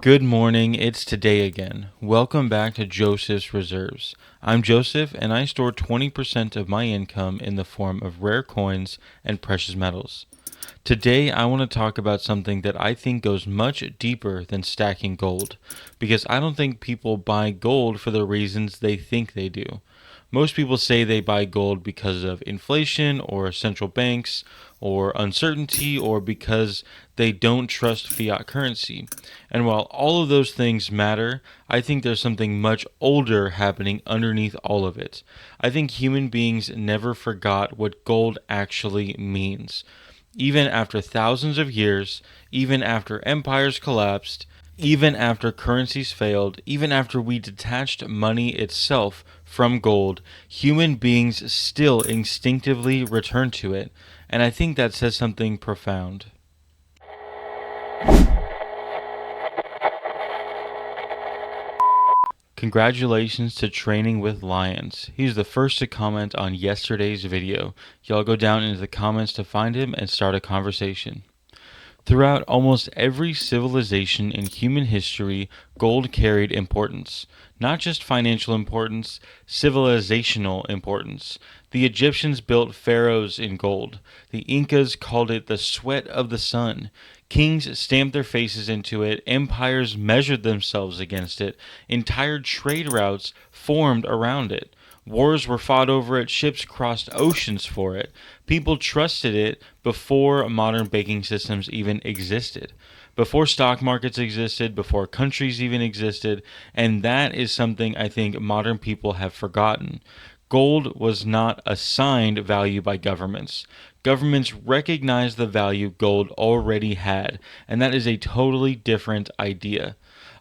Good morning, it's today again. Welcome back to Joseph's Reserves. I'm Joseph and I store 20% of my income in the form of rare coins and precious metals. Today I want to talk about something that I think goes much deeper than stacking gold, because I don't think people buy gold for the reasons they think they do. Most people say they buy gold because of inflation or central banks or uncertainty or because they don't trust fiat currency. And while all of those things matter, I think there's something much older happening underneath all of it. I think human beings never forgot what gold actually means. Even after thousands of years, even after empires collapsed, even after currencies failed, even after we detached money itself from gold, human beings still instinctively return to it. And I think that says something profound. Congratulations to Training with Lions. He's the first to comment on yesterday's video. Y'all go down into the comments to find him and start a conversation. Throughout almost every civilization in human history, gold carried importance. Not just financial importance, civilizational importance. The Egyptians built pharaohs in gold. The Incas called it the sweat of the sun. Kings stamped their faces into it, empires measured themselves against it, entire trade routes formed around it. Wars were fought over it, ships crossed oceans for it. People trusted it before modern banking systems even existed, before stock markets existed, before countries even existed, and that is something I think modern people have forgotten. Gold was not assigned value by governments. Governments recognized the value gold already had, and that is a totally different idea.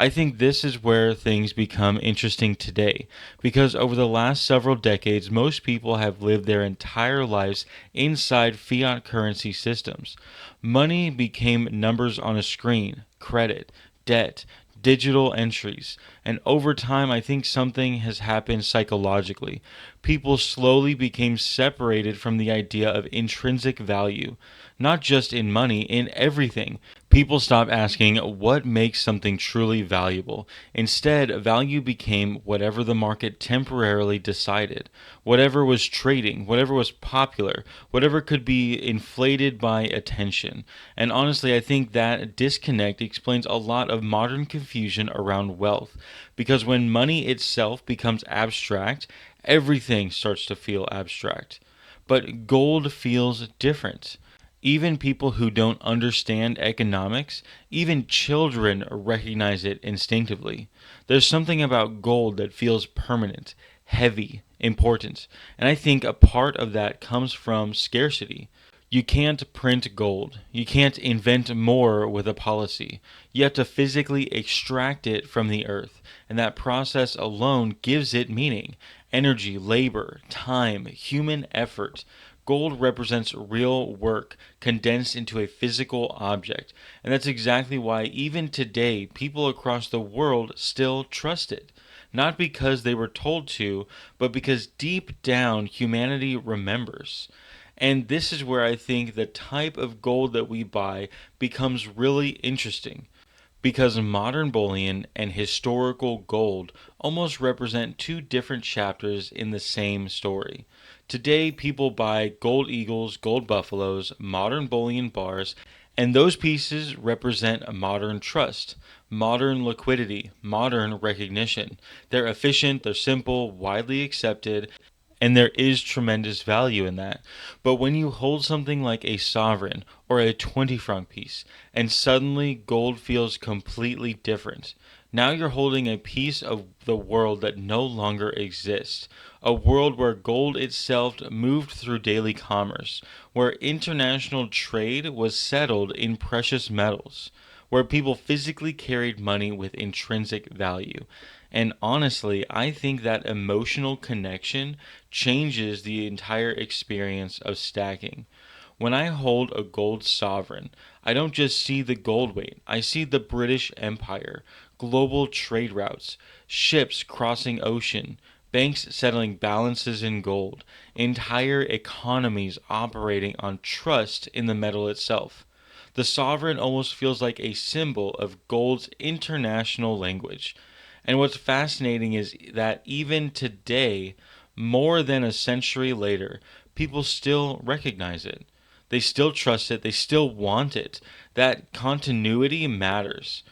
I think this is where things become interesting today, because over the last several decades, most people have lived their entire lives inside fiat currency systems. Money became numbers on a screen, credit, debt, digital entries, and over time I think something has happened psychologically. People slowly became separated from the idea of intrinsic value, not just in money, in everything. People stopped asking what makes something truly valuable. Instead, value became whatever the market temporarily decided, whatever was trading, whatever was popular, whatever could be inflated by attention. And honestly, I think that disconnect explains a lot of modern confusion around wealth, because when money itself becomes abstract, everything starts to feel abstract. But gold feels different. Even people who don't understand economics, even children recognize it instinctively. There's something about gold that feels permanent, heavy, important, and I think a part of that comes from scarcity. You can't print gold. You can't invent more with a policy. You have to physically extract it from the earth, and that process alone gives it meaning. Energy, labor, time, human effort. Gold represents real work condensed into a physical object, and that's exactly why even today people across the world still trust it. Not because they were told to, but because deep down humanity remembers. And this is where I think the type of gold that we buy becomes really interesting, because modern bullion and historical gold almost represent two different chapters in the same story. Today, people buy gold eagles, gold buffaloes, modern bullion bars, and those pieces represent a modern trust, modern liquidity, modern recognition. They're efficient, they're simple, widely accepted, and there is tremendous value in that. But when you hold something like a sovereign or a 20 franc piece, and suddenly gold feels completely different, now you're holding a piece of the world that no longer exists. A world where gold itself moved through daily commerce, where international trade was settled in precious metals, where people physically carried money with intrinsic value. And honestly, I think that emotional connection changes the entire experience of stacking. When I hold a gold sovereign, I don't just see the gold weight, I see the British Empire, global trade routes, ships crossing ocean, banks settling balances in gold, entire economies operating on trust in the metal itself. The sovereign almost feels like a symbol of gold's international language. And what's fascinating is that even today, more than a century later, people still recognize it. They still trust it. They still want it. That continuity matters.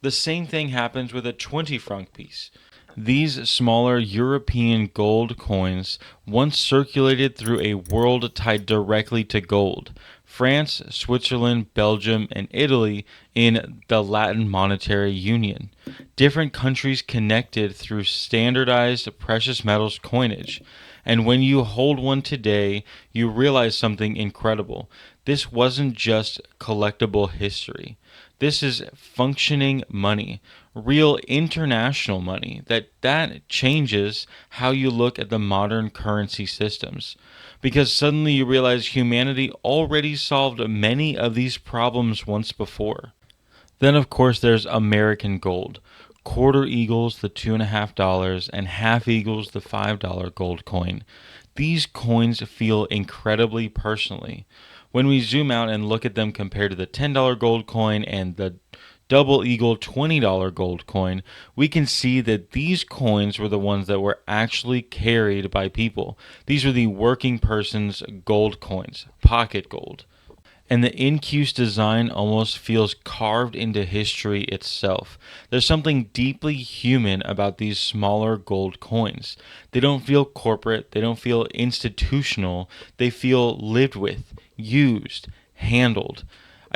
The same thing happens with a 20 franc piece. These smaller European gold coins once circulated through a world tied directly to gold. France, Switzerland, Belgium, and Italy in the Latin Monetary Union. Different countries connected through standardized precious metals coinage. And when you hold one today, you realize something incredible. This wasn't just collectible history. This is functioning money, real international money. That changes how you look at the modern currency systems. Because suddenly you realize humanity already solved many of these problems once before. Then, of course, there's American gold. Quarter eagles, the $2.50, and half eagles, the $5 gold coin. These coins feel incredibly personally. When we zoom out and look at them compared to the $10 gold coin and the double eagle $20 gold coin, we can see that these coins were the ones that were actually carried by people. These were the working person's gold coins, pocket gold. And the incuse design almost feels carved into history itself. There's something deeply human about these smaller gold coins. They don't feel corporate, they don't feel institutional, they feel lived with, used, handled.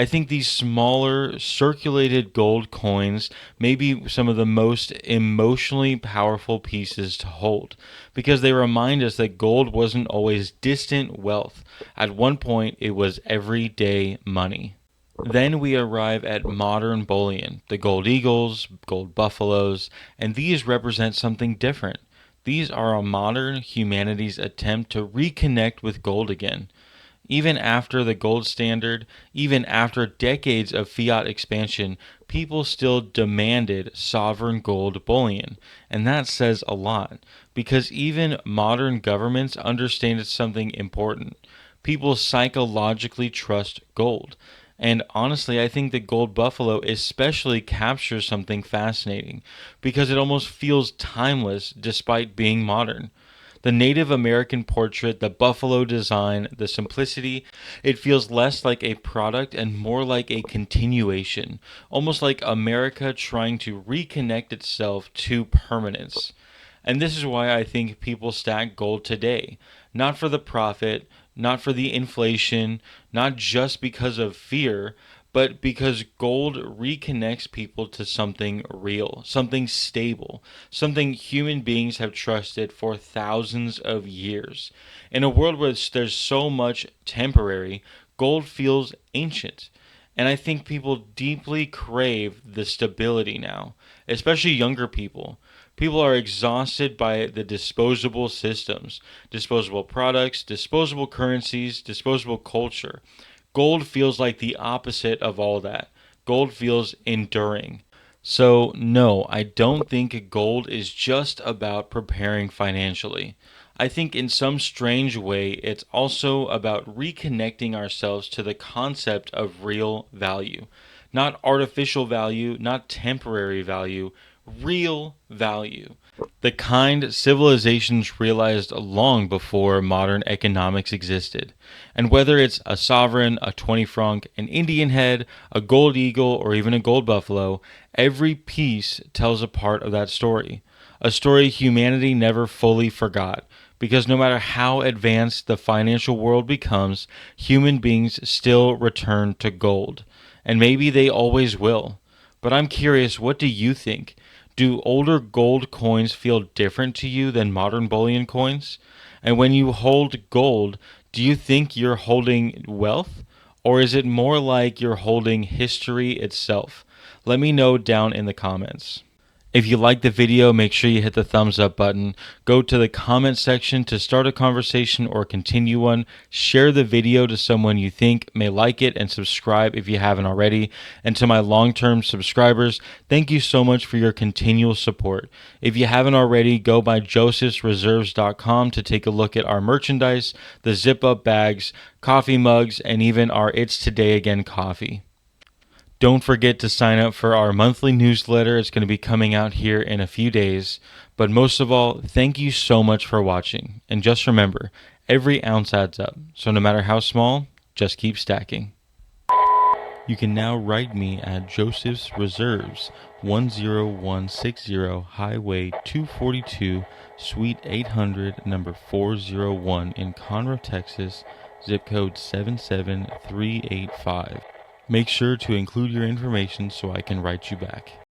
I think these smaller circulated gold coins may be some of the most emotionally powerful pieces to hold because they remind us that gold wasn't always distant wealth. At one point, it was everyday money. Then we arrive at modern bullion, the gold eagles, gold buffaloes, and these represent something different. These are a modern humanity's attempt to reconnect with gold again. Even after the gold standard, even after decades of fiat expansion, people still demanded sovereign gold bullion. And that says a lot, because even modern governments understand it's something important. People psychologically trust gold. And honestly, I think the gold buffalo especially captures something fascinating, because it almost feels timeless despite being modern. The Native American portrait, the buffalo design, the simplicity, it feels less like a product and more like a continuation, almost like America trying to reconnect itself to permanence. And this is why I think people stack gold today. Not for the profit, not for the inflation, not just because of fear, but because gold reconnects people to something real, something stable, something human beings have trusted for thousands of years. In a world where there's so much temporary, gold feels ancient. And I think people deeply crave the stability now, especially younger people. People are exhausted by the disposable systems, disposable products, disposable currencies, disposable culture. Gold feels like the opposite of all that. Gold feels enduring. So, no, I don't think gold is just about preparing financially. I think in some strange way, it's also about reconnecting ourselves to the concept of real value. Not artificial value, not temporary value, real value. The kind civilizations realized long before modern economics existed. And whether it's a sovereign, a 20 franc, an Indian head, a gold eagle, or even a gold buffalo, every piece tells a part of that story. A story humanity never fully forgot. Because no matter how advanced the financial world becomes, human beings still return to gold. And maybe they always will. But I'm curious, what do you think? Do older gold coins feel different to you than modern bullion coins? And when you hold gold, do you think you're holding wealth? Or is it more like you're holding history itself? Let me know down in the comments. If you like the video, make sure you hit the thumbs up button. Go to the comment section to start a conversation or continue one. Share the video to someone you think may like it and subscribe if you haven't already. And to my long-term subscribers, thank you so much for your continual support. If you haven't already, go by josephsreserves.com to take a look at our merchandise, the zip-up bags, coffee mugs, and even our It's Today Again coffee. Don't forget to sign up for our monthly newsletter. It's going to be coming out here in a few days. But most of all, thank you so much for watching. And just remember, every ounce adds up. So no matter how small, just keep stacking. You can now write me at Joseph's Reserves, 10160 Highway 242, Suite 800, number 401 in Conroe, Texas, zip code 77385. Make sure to include your information so I can write you back.